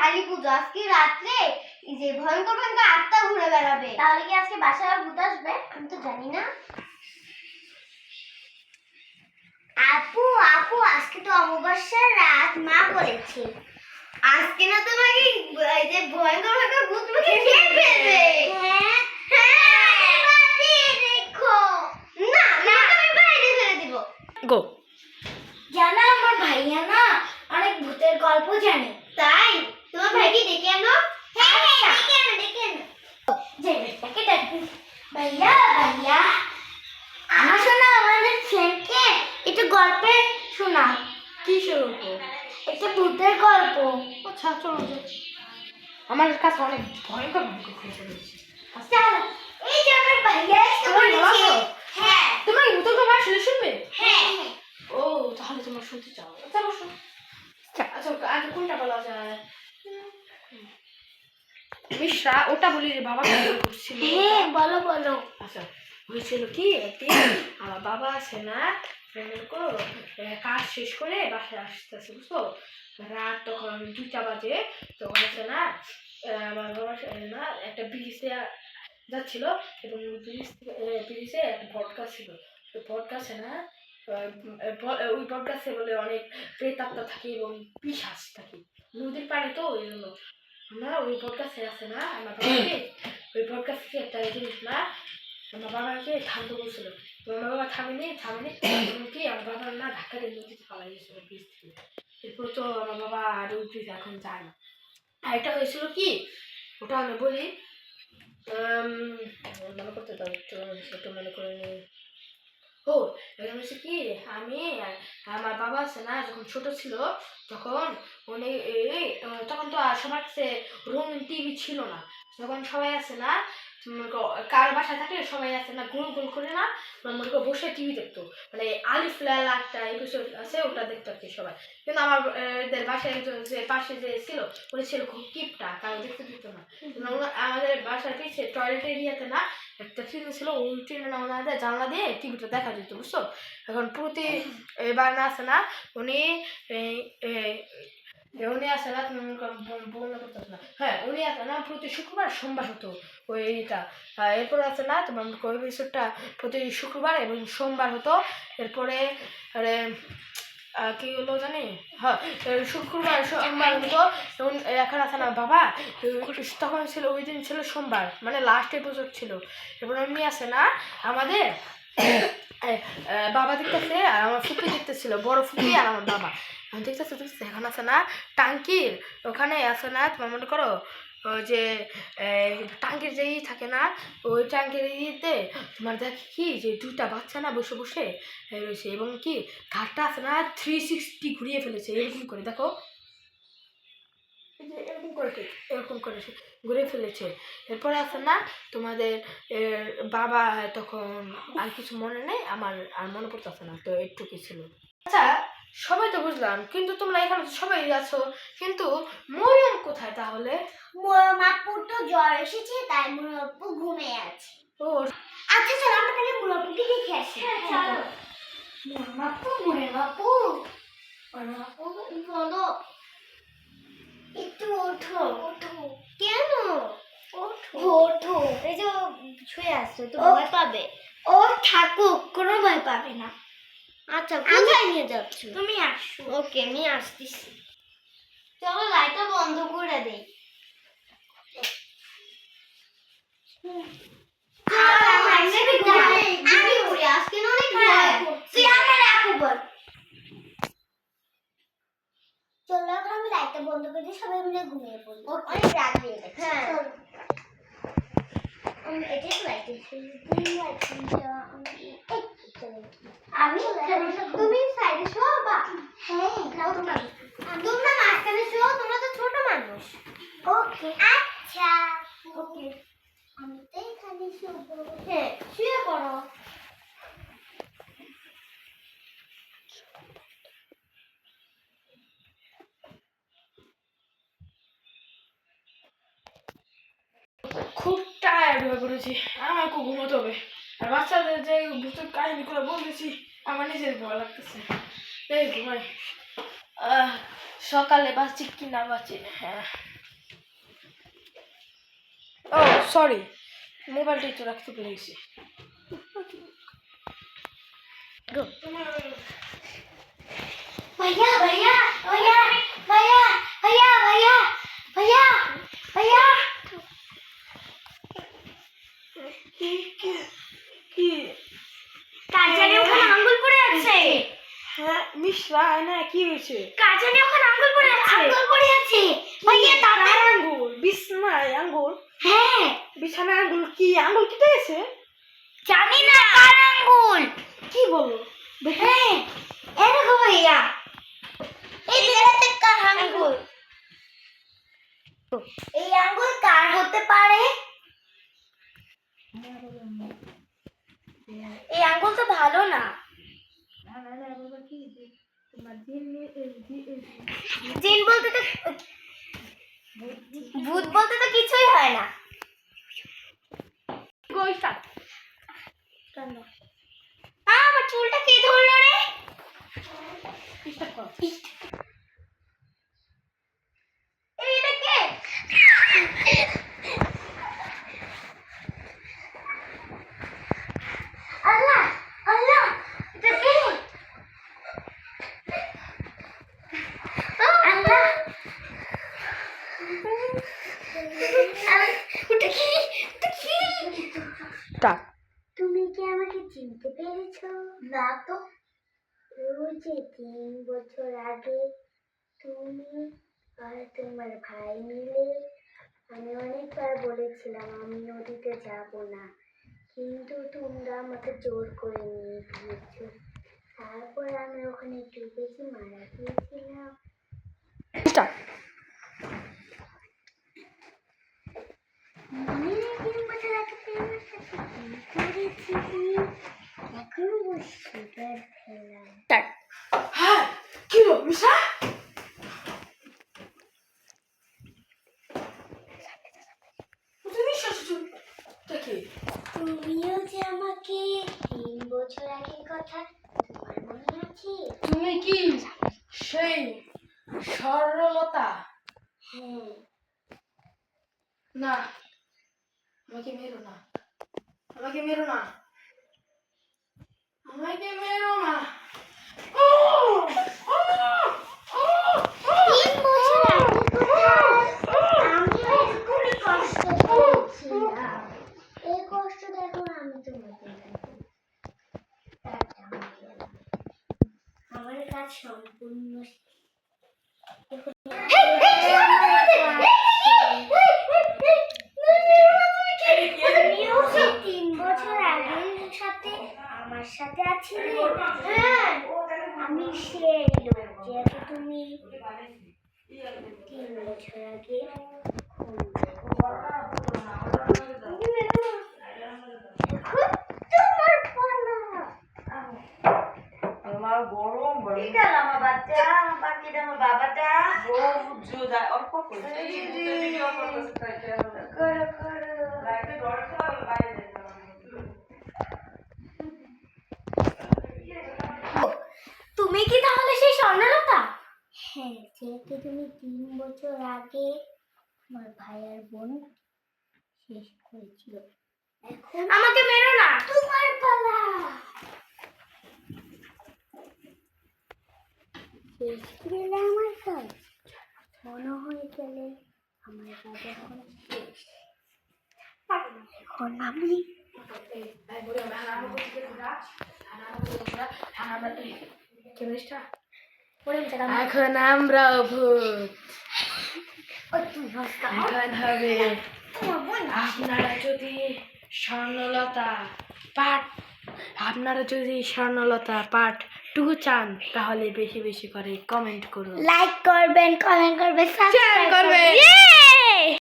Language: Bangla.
কালী পুজো, আজকে রাত্রে এই যে ভয়ঙ্কর ভয়ঙ্কর আত্মা ঘুরে বেড়াবে। তাহলে কি আজকে বাসায় আর ভূত আসবে? আমি তো জানি না। আপু আপু আজকে তো অমাবস্যার রাত, মা বলেছে। আজকে না তোমাকে এই যে ভয়ঙ্কর ভয়ঙ্কর ভূত মুখে খেয়ে ফেলবে। দেখো না না, আমি বাইরে ফেলে দিব। গো জানা আমার ভাইয়া না অনেক ভূতের গল্প জানে। তাই তোমার ভাইকে ডেকে আনো। ডেকে আনো। যে বেটাকে ডাকি, ভাইয়া ভাইয়া আসো না আমাদের ফ্রেন্ডকে একটু গল্পে শোনা। কি শুরু? একটা ভূতের গল্প। আচ্ছা চলো যাই। আমার কাছে অনেক ভয়ঙ্কর ভয়ঙ্কর খবর রয়েছে। চলো, এই যে আমার ভাইয়া এসে বলেছে। হ্যাঁ তোমার ভূতের গল্প আসলে শুনবে? হ্যাঁ ও তাহলে তোমার শুনতে চাও? চলো শোনো। আচ্ছা আগে কোনটা বলা যায়? মিশ্রা ওটা বলি রে, বাবা করছিল। হ্যাঁ বলো বলো। আচ্ছা হয়েছিল কি, একদিন আমার বাবা আছে না কাজ শেষ করে বাসায় আসতেছে, বুঝছো? রাত তখন 2টা বাজে। তখন আছে না আমার বাবা না একটা ব্রিজে যাচ্ছিল, এবং ব্রিজে একটা বট গাছ ছিল। তো বট গাছে না ওই বট গাছে বলে অনেক প্রেতাত্মা থাকে এবং পিশাচ থাকে, নদীর পাড়ে তো ওই জন্য আমরা ওই বট গাছে আছে না আমার বাবাকে ওই বট গাছ থেকে একটা জিনিস না আমার বাবাকে থামতে বলছিল। তো আমার বাবা থামেনি কি আমার বাবার না ধাক্কা দিয়ে নদীতে পালাই গেছিল ব্রিজ থেকে। এরপর তো আমার বাবা আর ওই ব্রিজ এখন যায় না। আর এটা হয়েছিল কি, ওটা আমি বলি, মনে করতে দাও একটু মনে করে নিই। ও এখন হচ্ছে কি, আমি আমার বাবা আছে না যখন ছোট ছিল তখন উনি তখন তো আর সবার কাছে রঙিন টিভি ছিল না। যখন সবাই আছে না কার বাসায় থাকলে সবাই আছে না গোল গোল করে না মনে করে বসে টিভি দেখতো, মানে আলিফ লায়লা একটা এপিসোড আছে ওটা দেখতো আর কি সবাই। কিন্তু আমার এদের বাসায় একজন যে পাশে যে ছিল উনি ছিল খুব কিপটা, কারো দেখতে দিত না। আমাদের বাসার পিছিয়ে টয়লেট এরিয়াতে না একটা ট্রেন ছিল, ওই ট্রেনে না ওনাদের জানলা দিয়ে টিভিটা দেখা যেত, বুঝছো? এখন প্রতি এবার না আছে না উনি উনি আছে না বলতে পারতেছে না, হ্যাঁ উনি আছে না প্রতি শুক্রবার সোমবার হতো ওইটা। এরপরে আছে না তোমার ওই এপিসোডটা প্রতি শুক্রবার এবং সোমবার হতো। এরপরে কি হলো জানি, হ্যাঁ শুক্রবার সোমবার হতো। এখন আছে না বাবা তখন ছিল ওই দিন ছিল সোমবার, মানে লাস্ট এপিসোড ছিল। এরপর এমনি আছে না আমাদের বাবা দেখতেছে আর আমার ফুপি দেখতেছিল, বড় ফুপি আর আমার বাবা দেখতেছে এখন আছে না টাঙ্কির ওখানে আছে না তোমার মনে করো ওই যে টাঙ্কির যে থাকে না ওই টাঙ্কির ইতে তোমার দেখি কি যে 2টা বাচ্চা না বসে বসে রয়েছে, এবং কি ঘাটটা আছে না 360 ঘুরিয়ে ফেলেছে এরকম করে, দেখো এরকম করে ঘুরে ফেলেছে। এরপরে আছে না তোমাদের বাবা তখন আর কিছু মনে নেই, আমার আর মনে পড়তেছে না, তো একটুকু ছিল। আচ্ছা সবাই তো বুঝলাম, কিন্তু তোমরা এখানে সবাই আছো, কিন্তু মরিয়ম কোথায় তাহলে? মরম আপুর তো জ্বর এসেছে, তাই মরম আপু ঘুমিয়ে আছে। ও আচ্ছা চলো আমরা তাহলে মরম আপুকে দেখে আসি। চলো। মরম আপু বলো, একটু ওঠো ওঠো। কেন? ওঠো, এই যে শুয়ে আসছো তো ভয় পাবে। ও থাকুক, কোনো ভয় পাবে না। আচ্ছা কোথায় নিয়ে যাচ্ছ? তুমি আসো। ওকে আমি আসতেছি। চলো লাইটটা বন্ধ করে দেই। আমি ঘুরে আজকে না অনেক ভয় করছে। তুই আমার আপু বল। চলো এখন আমি লাইটটা বন্ধ করে দিই, সবাই মিলে ঘুমিয়ে পড়ি। অনেক রাত হয়ে গেছে। হ্যাঁ। চলো। এটাই তো লাইট আমি তুমি সাইডে শোও বা হ্যাঁ তোমরা মাঝখানে শোও, তোমরা তো ছোট মানুষ। ওকে আচ্ছা ওকে আমি তো এখানে শুবো। হ্যাঁ শুয়ে পড়ো। খুব টায়ার্ড হয়ে পড়েছি, আমার খুব ঘুমোতে হবে। আর বাচ্চাদের যে ভূতের কাহিনীগুলো বলতেছি আমার নিজের ভয় লাগতেছে, এই ঘুমাই। সকালে বাঁচি কি না বাঁচি, হ্যাঁ ও সরি, মোবাইলটা একটু রাখতে ভুলে গেছি। भैया भैया भैया भैया भैया भैया भैया भैया কি কাজানে ওখানে আঙ্গুল পড়ে আছে। হ্যাঁ মিশ্রা না, কি হয়েছে? কাজানে ওখানে আঙ্গুল পড়ে আছে। আঙ্গুল পড়ে আছে ভাইয়া তাড়াতাড়ি। আঙ্গুল বিছানায় আঙ্গুল? হ্যাঁ বিছানায় আঙ্গুল? কি আঙ্গুল কেটে গেছে? জানি না কার আঙ্গুল। কি বলো? হ্যাঁ এই দেখো ভাইয়া, এই জায়গাতে কার আঙ্গুল? এই আঙ্গুল কার হতে পারে? এই আঙ্গুল তো ভালো না। জিন বলতে তো, ভূত বলতে তো কিছুই হয় না। গোইটা আমার চুলটা কে ধরলো রে? এইটা কে? আল্লাহ আল্লাহ, এটা কে? আল্লাহ, ওটা কি? ওটা কি? তুমি কি আমাকে চিনতে পেরেছো? না তো। ওই যে 3 বছর আগে তুমি আর তোমার ভাই মিলে, আমি অনেকবার বলেছিলাম আমি নদীতে যাব না, কিন্তু তোমরা আমাকে জোর করে নিয়ে গিয়েছো। তারপর আমি ওখানে ডুবেছি, মারা গিয়েছিলাম। মনে নেই 3 বছর আগে তোমার সাথে কি করেছি? এখনো বুঝছি ফেলাম। হ্যাঁ কি হলো মিশা? তুমি কি তুমিও যে আমাকে 3 বছর আগের কথা তোমার মনে আছে? তুমি কি সেই সরলতা? হ্যাঁ। না, আমাকে মেরো না, আমাকে মেরো না, আমাকে মেরো না। ও ও ও 3 বছর আগের কথা, আমিও এরকমই কষ্ট পেয়েছিলাম। এই কষ্ট দেখো আমি তোমাদের দেবো। টাটা ভাইয়া। আমার কাজ সম্পূর্ণ শেষ। তুমিও কি 3 বছর আগের সাথে আমার সাথে আছিলে? হ্যাঁ, আমি সেই লোক যাকে তুমি 3 বছর আগে খুন তোমার পালা। আমার গরম কি গেল আমার বাচ্চা, আমার পাখিটা, আমার বাবাটা বউ বুঝছো যায় অল্প করে করো করো। তুমি কি তাহলে সেই স্বর্ণলতা? হ্যাঁ, যেহেতু তুমি 3 বছর আগে আমার ভাই আর বোন শেষ করেছিল। এখন আমাকে মেরো না, তোমার পালা। শেষ গেলে আমার কাজ মনে হয়ে গেলে আমার কাজ এখন শেষ। এখন আমি এখন আমরা ভূত। এখন হবে আপনারা যদি স্বর্ণলতা পার্ট, আপনারা যদি স্বর্ণলতা পার্ট 2 চান তাহলে বেশি বেশি করে কমেন্ট করুন, লাইক করবেন, কমেন্ট করবেন, শেয়ার করবেন।